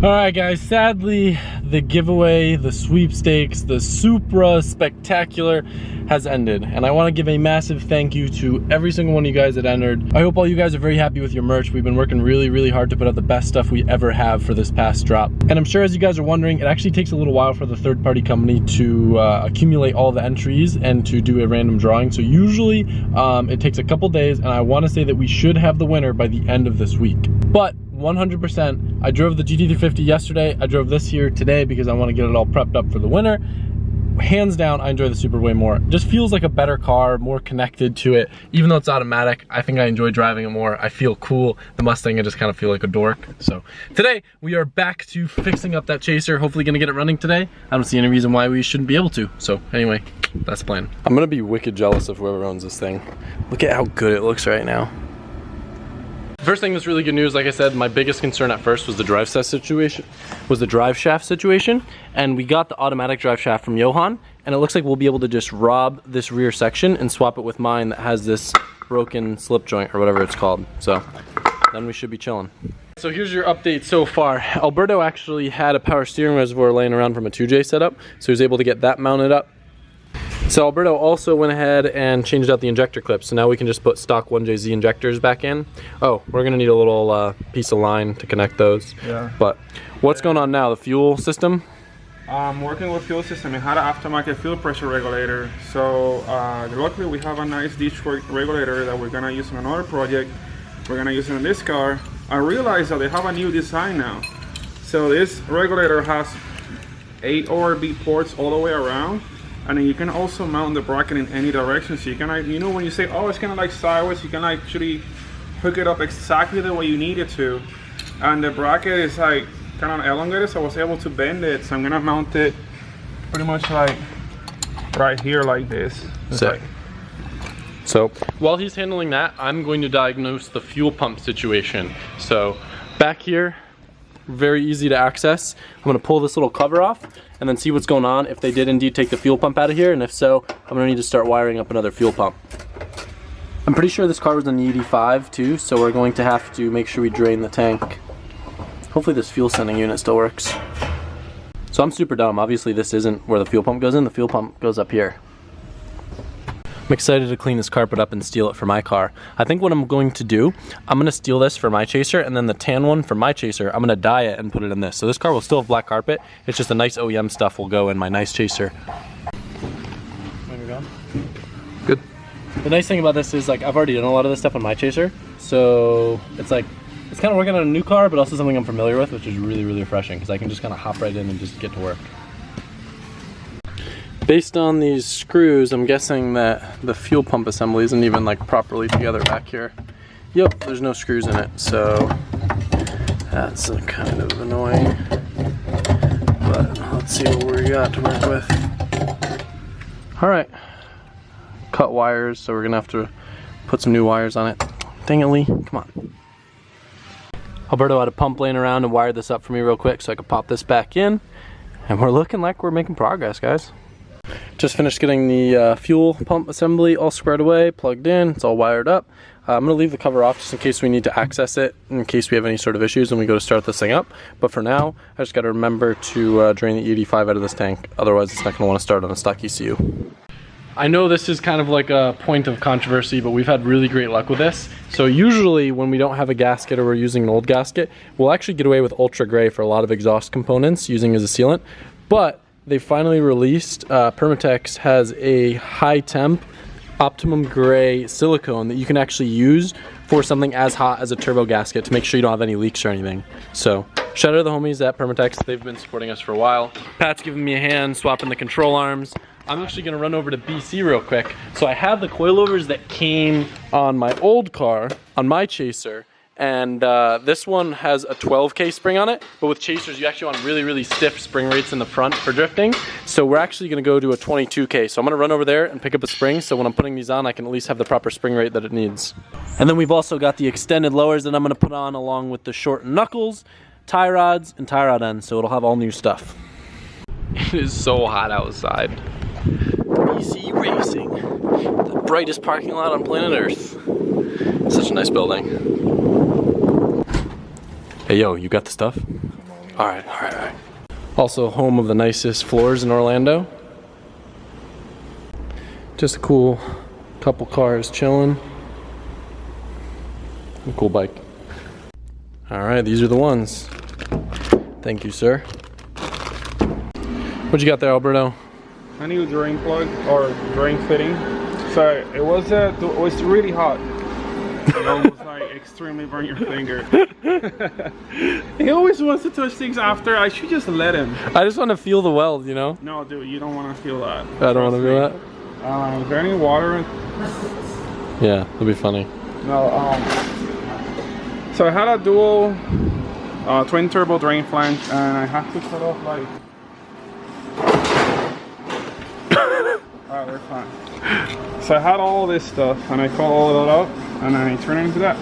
Alright guys, sadly the giveaway, the sweepstakes, the Supra Spectacular has ended. And I want to give a massive thank you to every single one of you guys that entered. I hope all you guys are very happy with your merch. We've been working really hard to put out the best stuff we ever have for this past drop. And I'm sure as you guys are wondering, it actually takes a little while for the third-party company to accumulate all the entries and to do a random drawing. So usually it takes a couple days, and I want to say that we should have the winner by the end of this week. But 100%, I drove the GT350 yesterday. I drove this here today because I want to get it all prepped up for the winter. Hands down, I enjoy the Supra way more. It just feels like a better car, more connected to it. Even though it's automatic, I think I enjoy driving it more. I feel cool. The Mustang, I just kind of feel like a dork. So today, we are back to fixing up that Chaser. Hopefully gonna get it running today. I don't see any reason why we shouldn't be able to. So anyway, that's the plan. I'm gonna be wicked jealous of whoever owns this thing. Look at how good it looks right now. First thing that's really good news, like I said, my biggest concern at first was the drive shaft situation, and we got the automatic drive shaft from Johan, and it looks like we'll be able to just rob this rear section and swap it with mine that has this broken slip joint or whatever it's called. So then we should be chilling. So here's your update so far. Alberto actually had a power steering reservoir laying around from a 2J setup, so he was able to get that mounted up. So Alberto also went ahead and changed out the injector clips, so now we can just put stock 1JZ injectors back in. Oh, we're gonna need a little piece of line to connect those. Yeah. But what's going on now? The fuel system? I'm working with fuel system. It had an aftermarket fuel pressure regulator. So luckily we have a nice ditch regulator that we're gonna use in another project. We're gonna use it in this car. I realized that they have a new design now. So this regulator has 8 ORB ports all the way around. And then you can also mount the bracket in any direction. So you can, you know, when you say, oh, it's kind of like sideways, you can actually hook it up exactly the way you need it to. And the bracket is like kind of elongated, so I was able to bend it. So I'm gonna mount it pretty much like right here like this. Sick. So while he's handling that, I'm going to diagnose the fuel pump situation. So back here, very easy to access. I'm gonna pull this little cover off and then see what's going on, if they did indeed take the fuel pump out of here, and if so, I'm gonna need to start wiring up another fuel pump. I'm pretty sure this car was an ED5 too, so we're going to have to make sure we drain the tank. Hopefully this fuel sending unit still works. So I'm super dumb. Obviously this isn't where the fuel pump goes in. The fuel pump goes up here. I'm excited to clean this carpet up and steal it for my car. I think what I'm going to do, I'm going to steal this for my Chaser, and then the tan one for my Chaser, I'm going to dye it and put it in this. So this car will still have black carpet. It's just the nice OEM stuff will go in my nice Chaser. When you're gone? Good. The nice thing about this is, like, I've already done a lot of this stuff on my Chaser. So it's like, it's kind of working on a new car, but also something I'm familiar with, which is really refreshing because I can just kind of hop right in and just get to work. Based on these screws, I'm guessing that the fuel pump assembly isn't even like properly together back here. Yep, there's no screws in it, so that's kind of annoying. But let's see what we got to work with. All right, cut wires, so we're gonna have to put some new wires on it. Dang it, Lee, come on. Alberto had a pump laying around and wired this up for me real quick so I could pop this back in. And we're looking like we're making progress, guys. Just finished getting the fuel pump assembly all squared away, plugged in, it's all wired up. I'm going to leave the cover off just in case we need to access it, in case we have any sort of issues when we go to start this thing up. But for now, I just got to remember to drain the ED5 out of this tank, otherwise it's not going to want to start on a stock ECU. I know this is kind of like a point of controversy, but we've had really great luck with this. So usually when we don't have a gasket or we're using an old gasket, we'll actually get away with ultra gray for a lot of exhaust components using as a sealant. But they finally released, Permatex has a high temp optimum gray silicone that you can actually use for something as hot as a turbo gasket to make sure you don't have any leaks or anything. So shout out to the homies at Permatex. They've been supporting us for a while. Pat's giving me a hand swapping the control arms. I'm actually gonna run over to BC real quick. So I have the coilovers that came on my old car, on my Chaser, and this one has a 12K spring on it, but with Chasers you actually want really stiff spring rates in the front for drifting. So we're actually gonna go to a 22K. So I'm gonna run over there and pick up a spring, so when I'm putting these on I can at least have the proper spring rate that it needs. And then we've also got the extended lowers that I'm gonna put on along with the shortened knuckles, tie rods, and tie rod ends, so it'll have all new stuff. It is so hot outside. BC Racing, the brightest parking lot on planet Earth. Such a nice building. Hey yo, you got the stuff? All right. Also home of the nicest floors in Orlando. Just a cool couple cars chilling. A cool bike. All right, these are the ones. Thank you, sir. What you got there, Alberto? A new drain plug or drain fitting. So it was really hot. It almost like extremely burn your finger. He always wants to touch things after. I should just let him. I just want to feel the weld, you know? No, dude, you don't want to feel that. I don't want to feel that? Is there any water? Yeah, it'll be funny. No, so I had a dual twin turbo drain flange and I had to cut off like... Alright, we're fine. So I had all this stuff and I cut all of that up and then I turned it into that.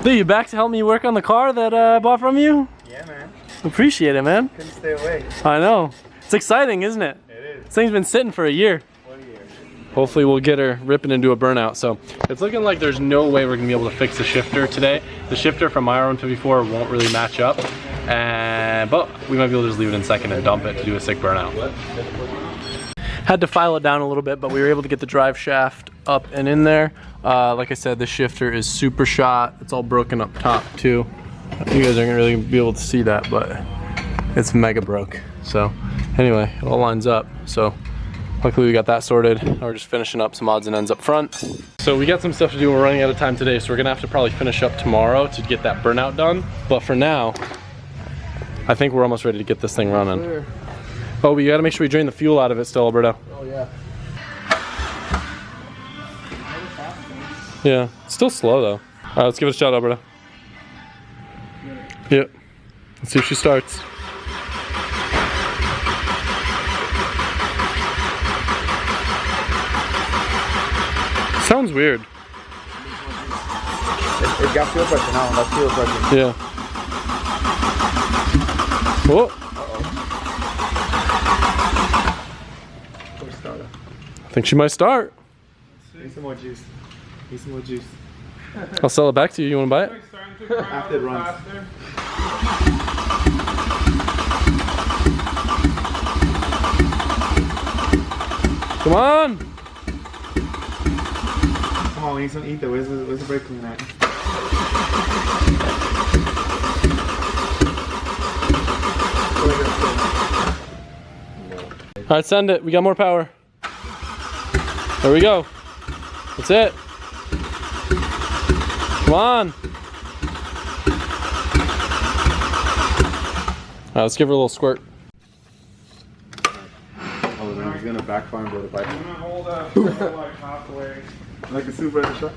Dude, you back to help me work on the car that I bought from you? Yeah, man. Appreciate it, man. Couldn't stay away. I know. It's exciting, isn't it? It is. This thing's been sitting for a year. 20 years. Hopefully we'll get her ripping into a burnout. So it's looking like there's no way we're gonna be able to fix the shifter today. The shifter from my R154 won't really match up, but we might be able to just leave it in second and dump it to do a sick burnout. Had to file it down a little bit, but we were able to get the drive shaft up and in there. Like I said, the shifter is super shot. It's all broken up top too. You guys aren't really gonna be able to see that, but it's mega broke. So anyway, it all lines up. So luckily we got that sorted. Now we're just finishing up some odds and ends up front. So we got some stuff to do. We're running out of time today, so we're gonna have to probably finish up tomorrow to get that burnout done. But for now, I think we're almost ready to get this thing running. Clear. Oh, we gotta make sure we drain the fuel out of it still, Alberto. Oh, yeah. Yeah, it's still slow though. All right, let's give it a shot, Alberto. Yep. Let's see if she starts. Sounds weird. It got fuel pressure now. That's fuel pressure. Yeah. Whoa. I think she might start. Need some more juice. Need some more juice. I'll sell it back to you. You wanna buy it? After it runs. Come on. Come on, we need some ether. Where's the brake clean at? All right, send it. We got more power. There we go. That's it. Come on. All right, let's give her a little squirt. Oh, then he's gonna backfire and blow the pipe. I'm gonna hold that for like halfway. Like a super at the shot?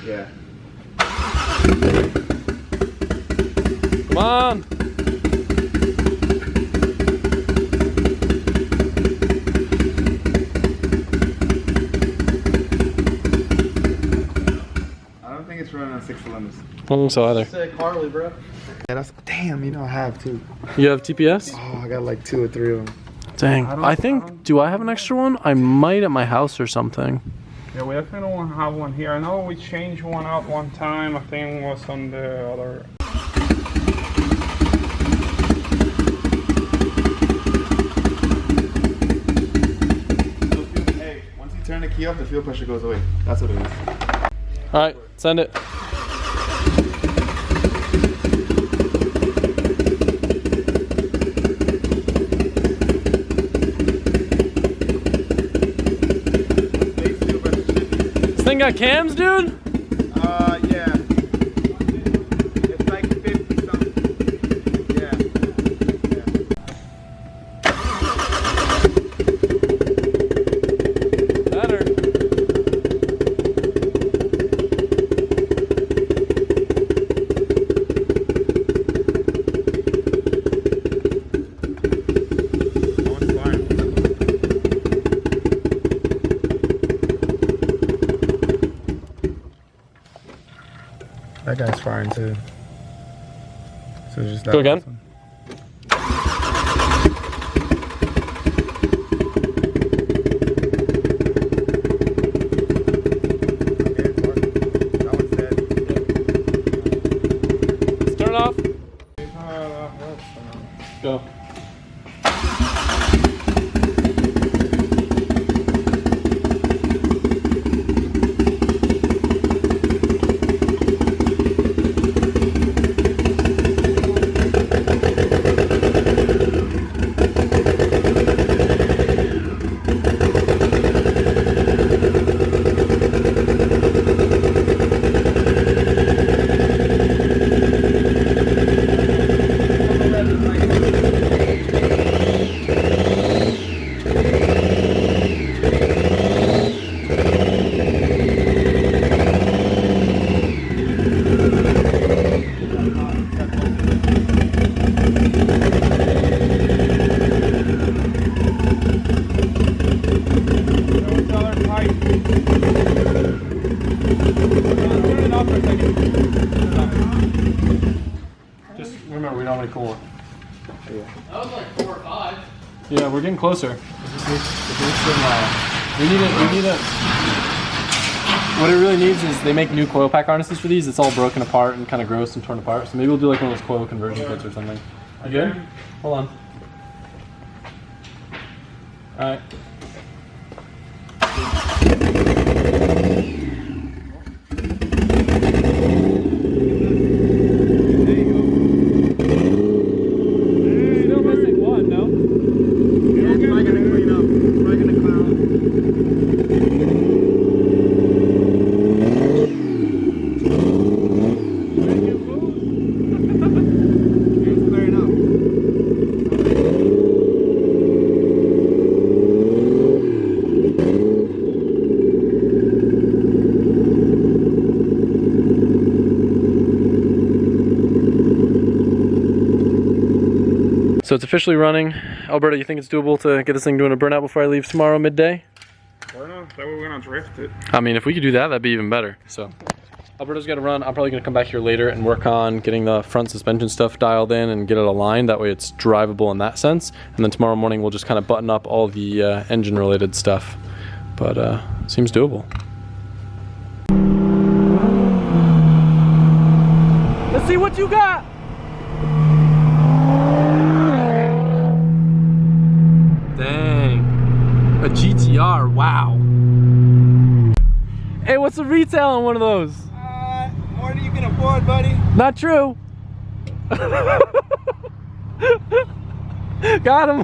Yeah. Come on. I don't think it's running on 6 cylinders. I don't think so either. Sick Harley, bro. Yeah, that's damn. You know I have too. You have TPS? Oh, I got like 2 or 3 of them. Dang. I think, do I have an extra one? I might at my house or something. Yeah, we definitely don't have one here. I know we changed one out one time. I think it was on the other. Hey, once you turn the key off, the fuel pressure goes away. That's what it is. All right, send it. This thing got cams, dude? Yeah. It's like 50 something. Yeah. Better. That guy's firing too. So just that Go again. one. Let's turn it off. Go. Just remember, we don't want to cool it. That was like 4 or 5. Yeah, we're getting closer. We need it. What it really needs is they make new coil pack harnesses for these. It's all broken apart and kind of gross and torn apart. So maybe we'll do like one of those coil conversion kits or something. You good? Hold on. All right. Still missing one, no? Yeah, it's probably gonna clean up. It's probably gonna clear up. It's clearing up. So it's officially running. Alberto, you think it's doable to get this thing doing a burnout before I leave tomorrow midday? Well, no, that way we're gonna drift it. I mean, if we could do that, that'd be even better. So Alberto's got to run. I'm probably gonna come back here later and work on getting the front suspension stuff dialed in and get it aligned. That way it's drivable in that sense. And then tomorrow morning we'll just kind of button up all the engine related stuff. But seems doable. Let's see what you got. Dang, a GTR, wow. Hey, what's the retail on one of those? More than you can afford, buddy. Not true. Got him.